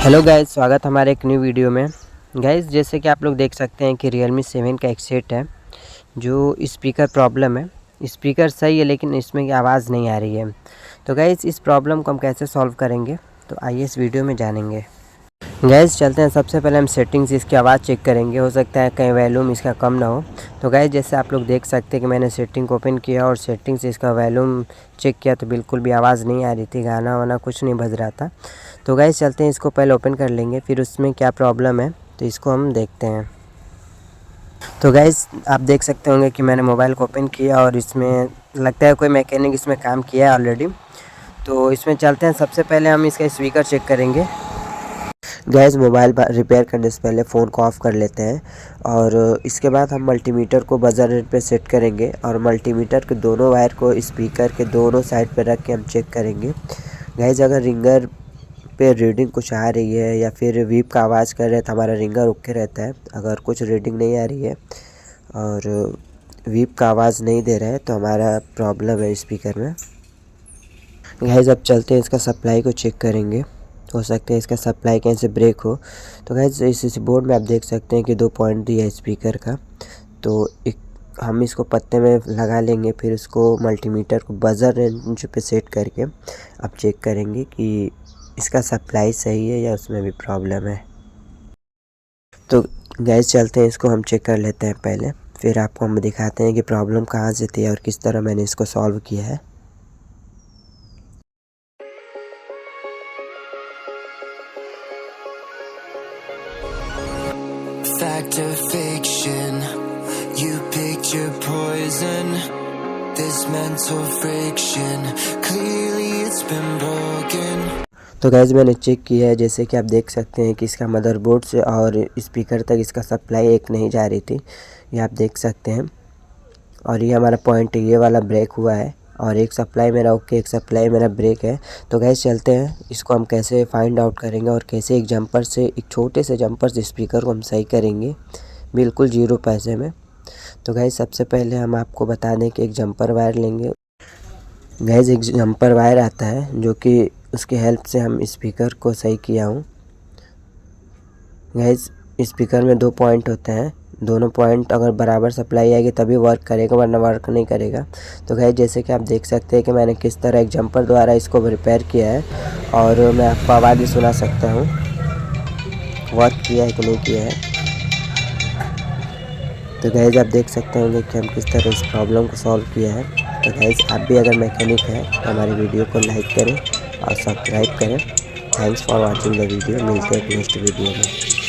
Hello guys, स्वागत हमारे एक न्यू वीडियो में। गाइस, जैसे कि आप लोग देख सकते हैं कि Realme 7 का एक सेट है जो स्पीकर प्रॉब्लम है। स्पीकर सही है लेकिन इसमें आवाज़ नहीं आ रही है। तो गाइस, इस प्रॉब्लम को हम कैसे सॉल्व करेंगे, तो आइए इस वीडियो में जानेंगे। गाइस चलते हैं। सबसे पहले हम सेटिंग्स इसकी आवाज़ चेक करेंगे, हो सकता है कहीं वॉल्यूम इसका कम ना हो। तो गाइस, जैसे आप लोग देख सकते हैं कि मैंने सेटिंग को ओपन किया और सेटिंग से इसका वॉल्यूम चेक किया तो बिल्कुल भी आवाज़ नहीं आ रही थी, गाना वाना कुछ नहीं बज रहा था। तो गाइस चलते हैं, इसको पहले ओपन कर लेंगे, फिर उसमें क्या प्रॉब्लम है तो इसको हम देखते हैं। तो गाइस, आप देख सकते होंगे कि मैंने मोबाइल को ओपन किया और इसमें लगता है कोई मैकेनिक इसमें काम किया है ऑलरेडी। तो इसमें चलते हैं। सबसे पहले हम इसका स्पीकर चेक करेंगे। गैस, मोबाइल रिपेयर करने से पहले फ़ोन को ऑफ़ कर लेते हैं और इसके बाद हम मल्टीमीटर को बजर रेट पे सेट करेंगे और मल्टीमीटर के दोनों वायर को स्पीकर के दोनों साइड पे रख के हम चेक करेंगे। गैस, अगर रिंगर पे रीडिंग कुछ आ रही है या फिर वीप का आवाज़ कर रहे हैं तो हमारा रिंगर ओके रहता है। अगर कुछ रीडिंग नहीं आ रही है और वीप का आवाज़ नहीं दे रहा है तो हमारा प्रॉब्लम है स्पीकर में। गैस, अब चलते हैं, इसका सप्लाई को चेक करेंगे। हो सकता है इसका सप्लाई कहीं से ब्रेक हो। तो गैस, इस बोर्ड में आप देख सकते हैं कि 2 पॉइंट दिया है स्पीकर का। तो हम इसको पत्ते में लगा लेंगे, फिर उसको मल्टीमीटर को बजर रेंज पे सेट करके अब चेक करेंगे कि इसका सप्लाई सही है या उसमें भी प्रॉब्लम है। तो गैस चलते हैं, इसको हम चेक कर लेते हैं पहले, फिर आपको हम दिखाते हैं कि प्रॉब्लम कहाँ से थी और किस तरह मैंने इसको सॉल्व किया है। Fact or fiction, you picked your poison. This mental friction, clearly it's been broken. तो गैस, मैंने चेक किया है, जैसे कि आप देख सकते हैं कि इसका मदरबोर्ड से और स्पीकर तक इसका सप्लाई एक नहीं जा रही थी, ये आप देख सकते हैं। और ये हमारा पॉइंट ये वाला ब्रेक हुआ है और एक सप्लाई मेरा ओके, एक सप्लाई मेरा ब्रेक है। तो गैस चलते हैं, इसको हम कैसे फाइंड आउट करेंगे और कैसे एक जंपर से, एक छोटे से जंपर से स्पीकर को हम सही करेंगे बिल्कुल 0 पैसे में। तो गैस, सबसे पहले हम आपको बता दें कि एक जंपर वायर लेंगे। गैस, एक जंपर वायर आता है जो कि उसकी हेल्प से हम स्पीकर को सही किया हूँ। गैस, स्पीकर में 2 पॉइंट होते हैं, दोनों पॉइंट अगर बराबर सप्लाई आएगी तभी वर्क करेगा, वरना वर्क नहीं करेगा। तो गैस, जैसे कि आप देख सकते हैं कि मैंने किस तरह एक जंपर द्वारा इसको रिपेयर किया है और मैं आपको आवाज़ भी सुना सकता हूँ वर्क किया है कि नहीं किया है। तो गैस, आप देख सकते होंगे कि हम किस तरह इस प्रॉब्लम को सॉल्व किया है। तो गैस, आप भी अगर मैकेनिक हैं तो हमारी वीडियो को लाइक करें और सब्सक्राइब करें। Thanks for watching the video. मिलते हैं नेक्स्ट वीडियो में।